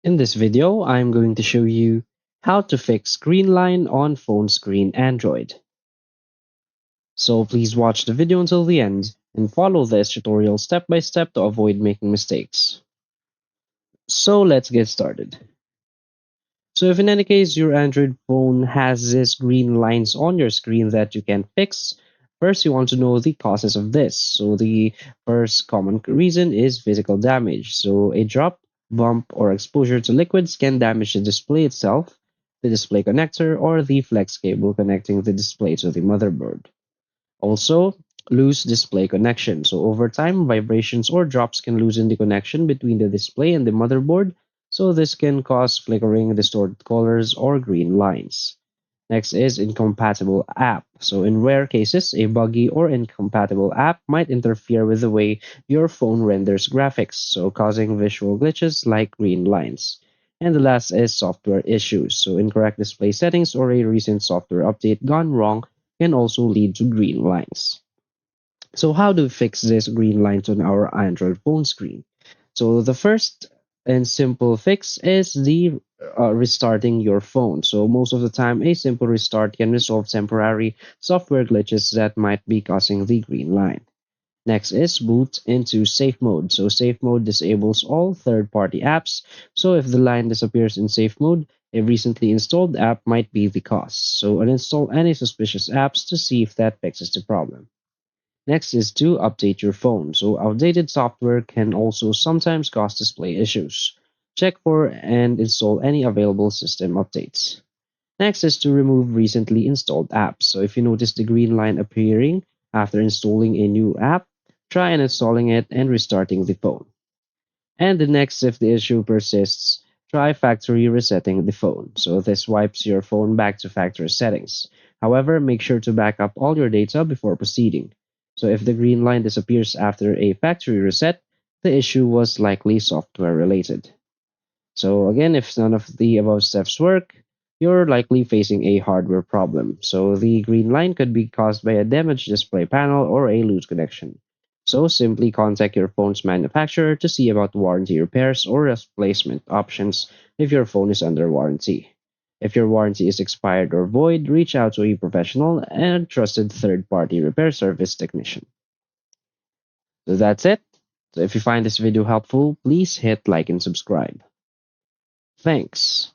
In this video, I'm going to show you how to fix screen line on phone screen Android. So please watch the video until the end and follow this tutorial step by step to avoid making mistakes. So let's get started. So if in any case your Android phone has these green lines on your screen that you can fix, first you want to know the causes of this. So the first common reason is physical damage. So a drop, bump, or exposure to liquids can damage the display itself, the display connector, or the flex cable connecting the display to the motherboard. Also, loose display connection. So over time, vibrations or drops can loosen the connection between the display and the motherboard, so this can cause flickering, distorted colors, or green lines. Next is incompatible app. So in rare cases, a buggy or incompatible app might interfere with the way your phone renders graphics, so causing visual glitches like green lines. And the last is software issues. So incorrect display settings or a recent software update gone wrong can also lead to green lines. So how do we fix this green lines on our Android phone screen? So the first and simple fix is the restarting your phone. So most of the time, a simple restart can resolve temporary software glitches that might be causing the green line. Next is boot into safe mode. So safe mode disables all third-party apps. So if the line disappears in safe mode, a recently installed app might be the cause. So uninstall any suspicious apps to see if that fixes the problem. Next is to update your phone. So outdated software can also sometimes cause display issues. Check for and install any available system updates. Next is to remove recently installed apps. So if you notice the green line appearing after installing a new app, try uninstalling it and restarting the phone. And the next, if the issue persists, try factory resetting the phone. So this wipes your phone back to factory settings. However, make sure to back up all your data before proceeding. So if the green line disappears after a factory reset, the issue was likely software related. So again, if none of the above steps work, you're likely facing a hardware problem. So the green line could be caused by a damaged display panel or a loose connection. So simply contact your phone's manufacturer to see about warranty repairs or replacement options if your phone is under warranty. If your warranty is expired or void, reach out to a professional and trusted third-party repair service technician. So that's it. So if you find this video helpful, please hit like and subscribe. Thanks.